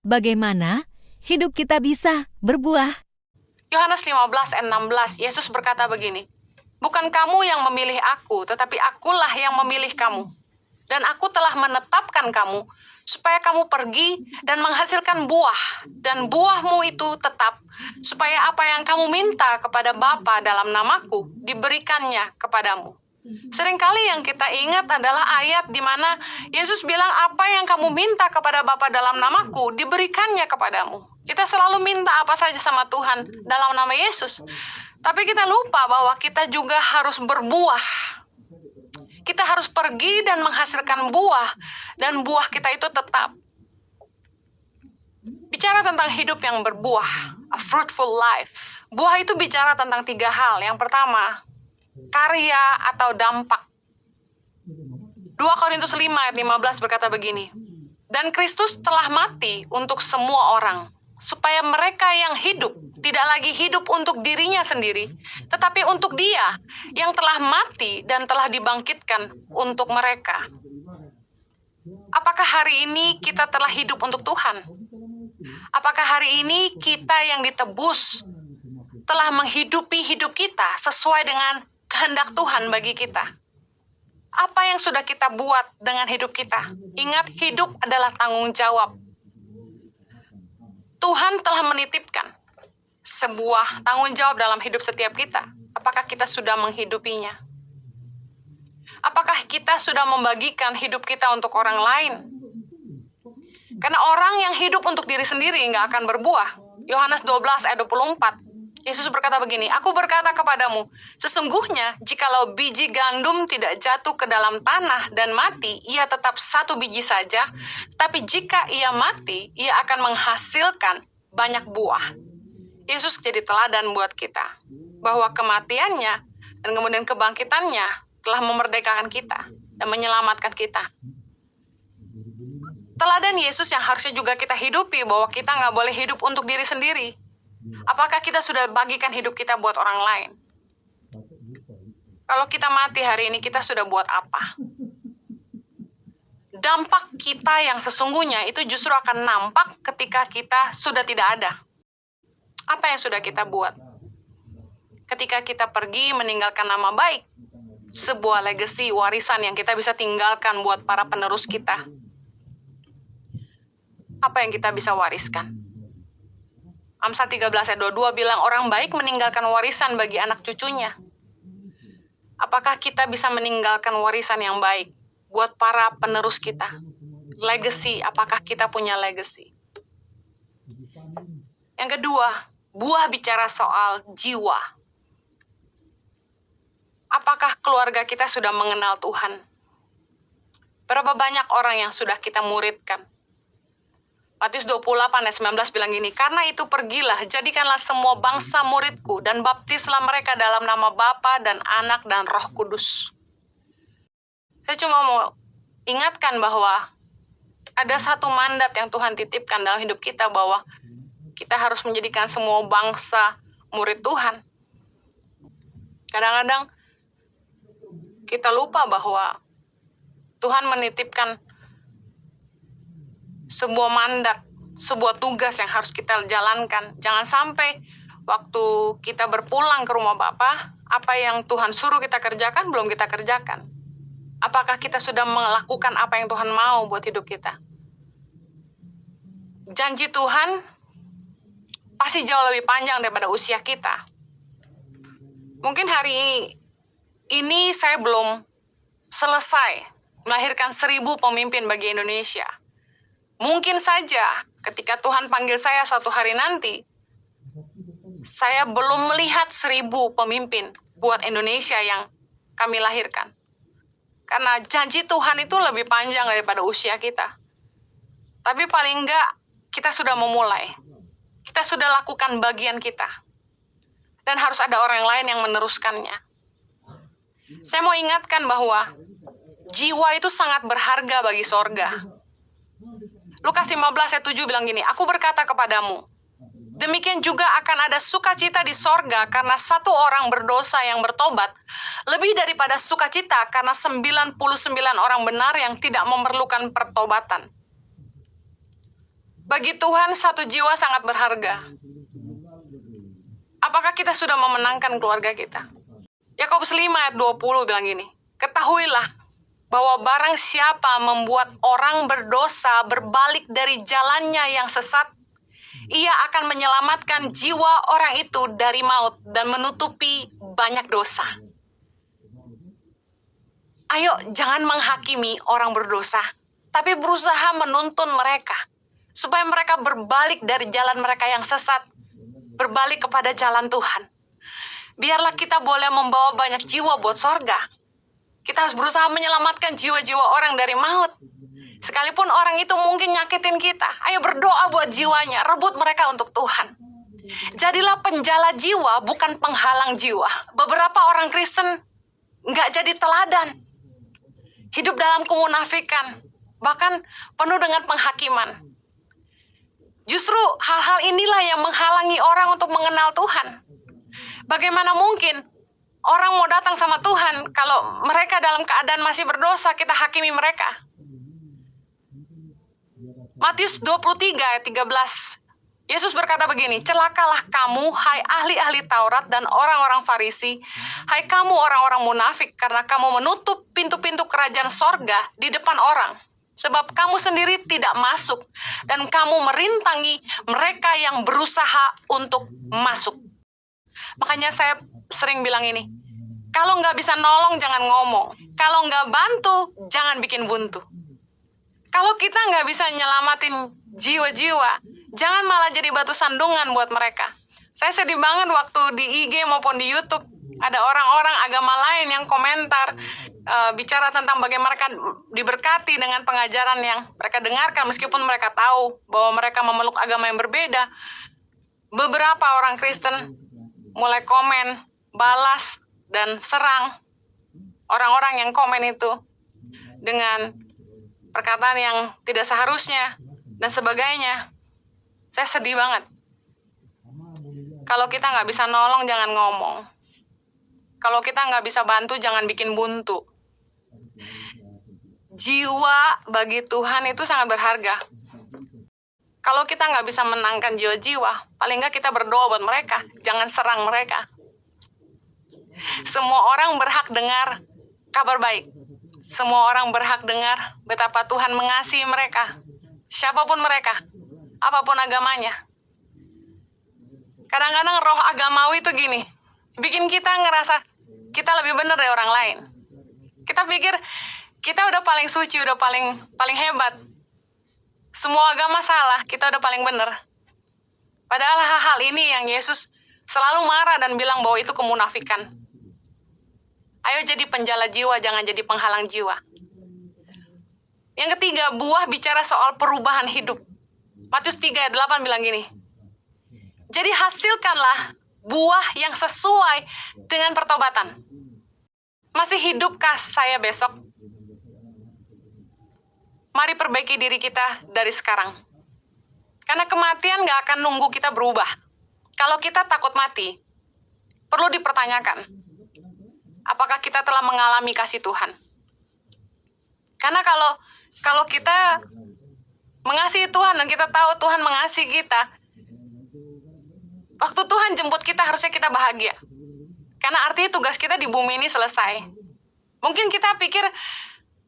bagaimana hidup kita bisa berbuah. Yohanes 15 ayat 16, Yesus berkata begini, "Bukan kamu yang memilih aku, tetapi akulah yang memilih kamu. Dan aku telah menetapkan kamu, supaya kamu pergi dan menghasilkan buah, dan buahmu itu tetap, supaya apa yang kamu minta kepada Bapa dalam namaku, diberikannya kepadamu." Seringkali yang kita ingat adalah ayat di mana Yesus bilang, apa yang kamu minta kepada Bapa dalam namaku, diberikannya kepadamu. Kita selalu minta apa saja sama Tuhan dalam nama Yesus. Tapi kita lupa bahwa kita juga harus berbuah. Kita harus pergi dan menghasilkan buah, dan buah kita itu tetap. Bicara tentang hidup yang berbuah, a fruitful life. Buah itu bicara tentang 3 hal. Yang pertama, karya atau dampak. 2 Korintus 5 ayat 15 berkata begini, "Dan Kristus telah mati untuk semua orang, supaya mereka yang hidup tidak lagi hidup untuk dirinya sendiri, tetapi untuk Dia yang telah mati dan telah dibangkitkan untuk mereka." Apakah hari ini kita telah hidup untuk Tuhan? Apakah hari ini kita yang ditebus telah menghidupi hidup kita sesuai dengan kehendak Tuhan bagi kita? Apa yang sudah kita buat dengan hidup kita? Ingat, hidup adalah tanggung jawab. Tuhan telah menitipkan sebuah tanggung jawab dalam hidup setiap kita. Apakah kita sudah menghidupinya? Apakah kita sudah membagikan hidup kita untuk orang lain? Karena orang yang hidup untuk diri sendiri nggak akan berbuah. Yohanes 12 ayat 24. Yesus berkata begini, "Aku berkata kepadamu, sesungguhnya jikalau biji gandum tidak jatuh ke dalam tanah dan mati, ia tetap satu biji saja. Tapi jika ia mati, ia akan menghasilkan banyak buah." Yesus jadi teladan buat kita, bahwa kematiannya dan kemudian kebangkitannya telah memerdekakan kita dan menyelamatkan kita. Teladan Yesus yang harusnya juga kita hidupi, bahwa kita nggak boleh hidup untuk diri sendiri. Apakah kita sudah bagikan hidup kita buat orang lain? Kalau kita mati hari ini, kita sudah buat apa? Dampak kita yang sesungguhnya itu justru akan nampak ketika kita sudah tidak ada. Apa yang sudah kita buat? Ketika kita pergi meninggalkan nama baik, sebuah legacy, warisan yang kita bisa tinggalkan buat para penerus kita. Apa yang kita bisa wariskan? Amsal 13 ayat 22 bilang, orang baik meninggalkan warisan bagi anak cucunya. Apakah kita bisa meninggalkan warisan yang baik buat para penerus kita? Legacy, apakah kita punya legacy? Yang kedua, buah bicara soal jiwa. Apakah keluarga kita sudah mengenal Tuhan? Berapa banyak orang yang sudah kita muridkan? Matius 28 ayat 19 bilang gini, "Karena itu pergilah, jadikanlah semua bangsa muridku, dan baptislah mereka dalam nama Bapa dan Anak dan Roh Kudus." Saya cuma mau ingatkan bahwa ada satu mandat yang Tuhan titipkan dalam hidup kita, bahwa kita harus menjadikan semua bangsa murid Tuhan. Kadang-kadang kita lupa bahwa Tuhan menitipkan sebuah mandat, sebuah tugas yang harus kita jalankan. Jangan sampai waktu kita berpulang ke rumah Bapa, apa yang Tuhan suruh kita kerjakan, belum kita kerjakan. Apakah kita sudah melakukan apa yang Tuhan mau buat hidup kita? Janji Tuhan pasti jauh lebih panjang daripada usia kita. Mungkin hari ini saya belum selesai melahirkan 1000 pemimpin bagi Indonesia. Mungkin saja ketika Tuhan panggil saya suatu hari nanti, saya belum melihat 1000 pemimpin buat Indonesia yang kami lahirkan. Karena janji Tuhan itu lebih panjang daripada usia kita. Tapi paling enggak, kita sudah memulai. Kita sudah lakukan bagian kita. Dan harus ada orang lain yang meneruskannya. Saya mau ingatkan bahwa jiwa itu sangat berharga bagi sorga. Lukas 15 ayat 7 bilang gini, "Aku berkata kepadamu, demikian juga akan ada sukacita di sorga karena satu orang berdosa yang bertobat, lebih daripada sukacita karena 99 orang benar yang tidak memerlukan pertobatan." Bagi Tuhan, satu jiwa sangat berharga. Apakah kita sudah memenangkan keluarga kita? Yakobus 5 ayat 20 bilang gini, ketahuilah bahwa barang siapa membuat orang berdosa berbalik dari jalannya yang sesat, ia akan menyelamatkan jiwa orang itu dari maut dan menutupi banyak dosa. Ayo, jangan menghakimi orang berdosa, tapi berusaha menuntun mereka, supaya mereka berbalik dari jalan mereka yang sesat, berbalik kepada jalan Tuhan. Biarlah kita boleh membawa banyak jiwa buat sorga. Kita harus berusaha menyelamatkan jiwa-jiwa orang dari maut. Sekalipun orang itu mungkin nyakitin kita, ayo berdoa buat jiwanya, rebut mereka untuk Tuhan. Jadilah penjala jiwa, bukan penghalang jiwa. Beberapa orang Kristen nggak jadi teladan. Hidup dalam kemunafikan, bahkan penuh dengan penghakiman. Justru hal-hal inilah yang menghalangi orang untuk mengenal Tuhan. Bagaimana mungkin orang mau datang sama Tuhan kalau mereka dalam keadaan masih berdosa, kita hakimi mereka? Matius 23 ayat 13. Yesus berkata begini, celakalah kamu, hai ahli-ahli Taurat dan orang-orang Farisi, hai kamu orang-orang munafik, karena kamu menutup pintu-pintu kerajaan sorga di depan orang. Sebab kamu sendiri tidak masuk, dan kamu merintangi mereka yang berusaha untuk masuk. Makanya saya sering bilang ini, kalau nggak bisa nolong, jangan ngomong. Kalau nggak bantu, jangan bikin buntu. Kalau kita nggak bisa nyelamatin jiwa-jiwa, jangan malah jadi batu sandungan buat mereka. Saya sedih banget waktu di IG maupun di YouTube, ada orang-orang agama lain yang komentar, bicara tentang bagaimana mereka diberkati dengan pengajaran yang mereka dengarkan, meskipun mereka tahu bahwa mereka memeluk agama yang berbeda. Beberapa orang Kristen mulai komen, balas, dan serang orang-orang yang komen itu dengan perkataan yang tidak seharusnya dan sebagainya. Saya sedih banget. Kalau kita nggak bisa nolong, jangan ngomong. Kalau kita nggak bisa bantu, jangan bikin buntu. Jiwa bagi Tuhan itu sangat berharga. Kalau kita nggak bisa menangkan jiwa-jiwa, paling nggak kita berdoa buat mereka. Jangan serang mereka. Semua orang berhak dengar kabar baik. Semua orang berhak dengar betapa Tuhan mengasihi mereka. Siapapun mereka, apapun agamanya. Kadang-kadang roh agamawi itu gini, bikin kita ngerasa kita lebih benar dari orang lain. Kita pikir kita udah paling suci, udah paling hebat. Semua agama salah, kita udah paling benar. Padahal hal-hal ini yang Yesus selalu marah dan bilang bahwa itu kemunafikan. Ayo jadi penjala jiwa, jangan jadi penghalang jiwa. Yang ketiga, buah bicara soal perubahan hidup. Matius 3 ayat 8 bilang gini, jadi hasilkanlah buah yang sesuai dengan pertobatan. Masih hidupkah saya besok? Mari perbaiki diri kita dari sekarang. Karena kematian gak akan nunggu kita berubah. Kalau kita takut mati, perlu dipertanyakan, apakah kita telah mengalami kasih Tuhan? Karena kalau kita mengasihi Tuhan dan kita tahu Tuhan mengasihi kita, waktu Tuhan jemput kita harusnya kita bahagia. Karena artinya tugas kita di bumi ini selesai. Mungkin kita pikir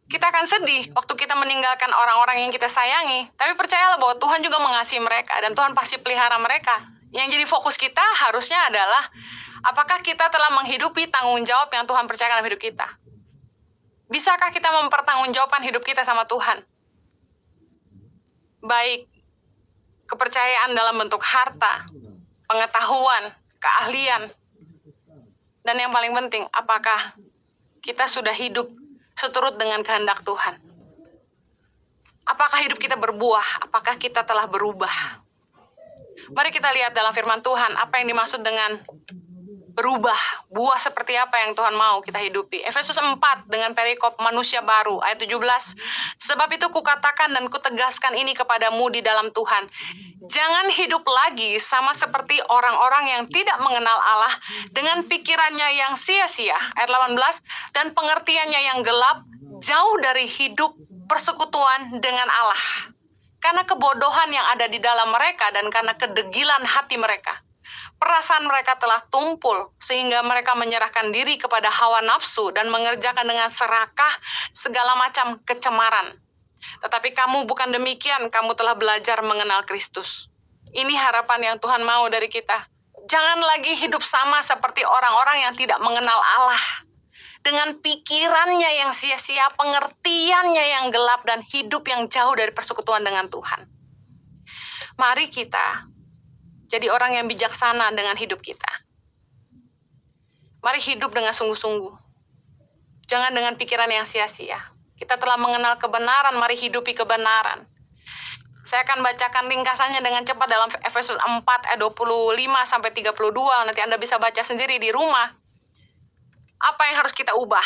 kita akan sedih waktu kita meninggalkan orang-orang yang kita sayangi, tapi percayalah bahwa Tuhan juga mengasihi mereka dan Tuhan pasti pelihara mereka. Yang jadi fokus kita harusnya adalah apakah kita telah menghidupi tanggung jawab yang Tuhan percayakan dalam hidup kita. Bisakah kita mempertanggungjawabkan hidup kita sama Tuhan? Baik kepercayaan dalam bentuk harta, pengetahuan, keahlian, dan yang paling penting, apakah kita sudah hidup seturut dengan kehendak Tuhan? Apakah hidup kita berbuah? Apakah kita telah berubah? Mari kita lihat dalam firman Tuhan, apa yang dimaksud dengan berubah, buah seperti apa yang Tuhan mau kita hidupi. Efesus 4 dengan perikop manusia baru, ayat 17. Sebab itu kukatakan dan kutegaskan ini kepadamu di dalam Tuhan. Jangan hidup lagi sama seperti orang-orang yang tidak mengenal Allah dengan pikirannya yang sia-sia, ayat 18, dan pengertiannya yang gelap, jauh dari hidup persekutuan dengan Allah. Karena kebodohan yang ada di dalam mereka dan karena kedegilan hati mereka. Perasaan mereka telah tumpul sehingga mereka menyerahkan diri kepada hawa nafsu dan mengerjakan dengan serakah segala macam kecemaran. Tetapi kamu bukan demikian, kamu telah belajar mengenal Kristus. Ini harapan yang Tuhan mau dari kita. Jangan lagi hidup sama seperti orang-orang yang tidak mengenal Allah. Dengan pikirannya yang sia-sia, pengertiannya yang gelap, dan hidup yang jauh dari persekutuan dengan Tuhan. Mari kita jadi orang yang bijaksana dengan hidup kita. Mari hidup dengan sungguh-sungguh. Jangan dengan pikiran yang sia-sia. Kita telah mengenal kebenaran, mari hidupi kebenaran. Saya akan bacakan ringkasannya dengan cepat dalam Efesus 4 ayat 25-32. Nanti Anda bisa baca sendiri di rumah. Apa yang harus kita ubah?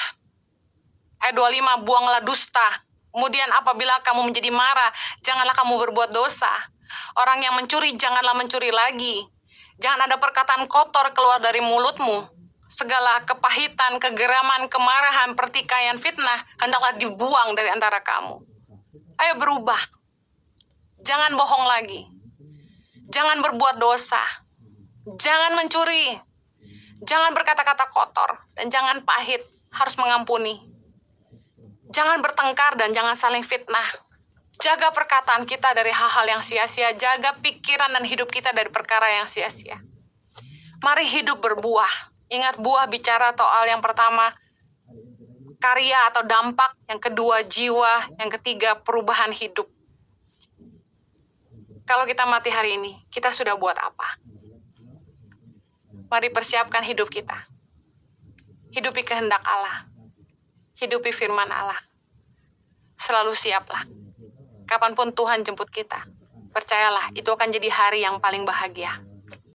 Ayat 25, buanglah dusta. Kemudian apabila kamu menjadi marah, janganlah kamu berbuat dosa. Orang yang mencuri, janganlah mencuri lagi. Jangan ada perkataan kotor keluar dari mulutmu. Segala kepahitan, kegeraman, kemarahan, pertikaian, fitnah, hendaklah dibuang dari antara kamu. Ayo berubah. Jangan bohong lagi. Jangan berbuat dosa. Jangan mencuri. Jangan berkata-kata kotor. Dan jangan pahit. Harus mengampuni. Jangan bertengkar dan jangan saling fitnah. Jaga perkataan kita dari hal-hal yang sia-sia. Jaga pikiran dan hidup kita dari perkara yang sia-sia. Mari hidup berbuah. Ingat, buah bicara soal yang pertama, karya atau dampak. Yang kedua, jiwa. Yang ketiga, perubahan hidup. Kalau kita mati hari ini, kita sudah buat apa? Mari persiapkan hidup kita. Hidupi kehendak Allah. Hidupi firman Allah. Selalu siaplah. Kapanpun Tuhan jemput kita, percayalah, itu akan jadi hari yang paling bahagia.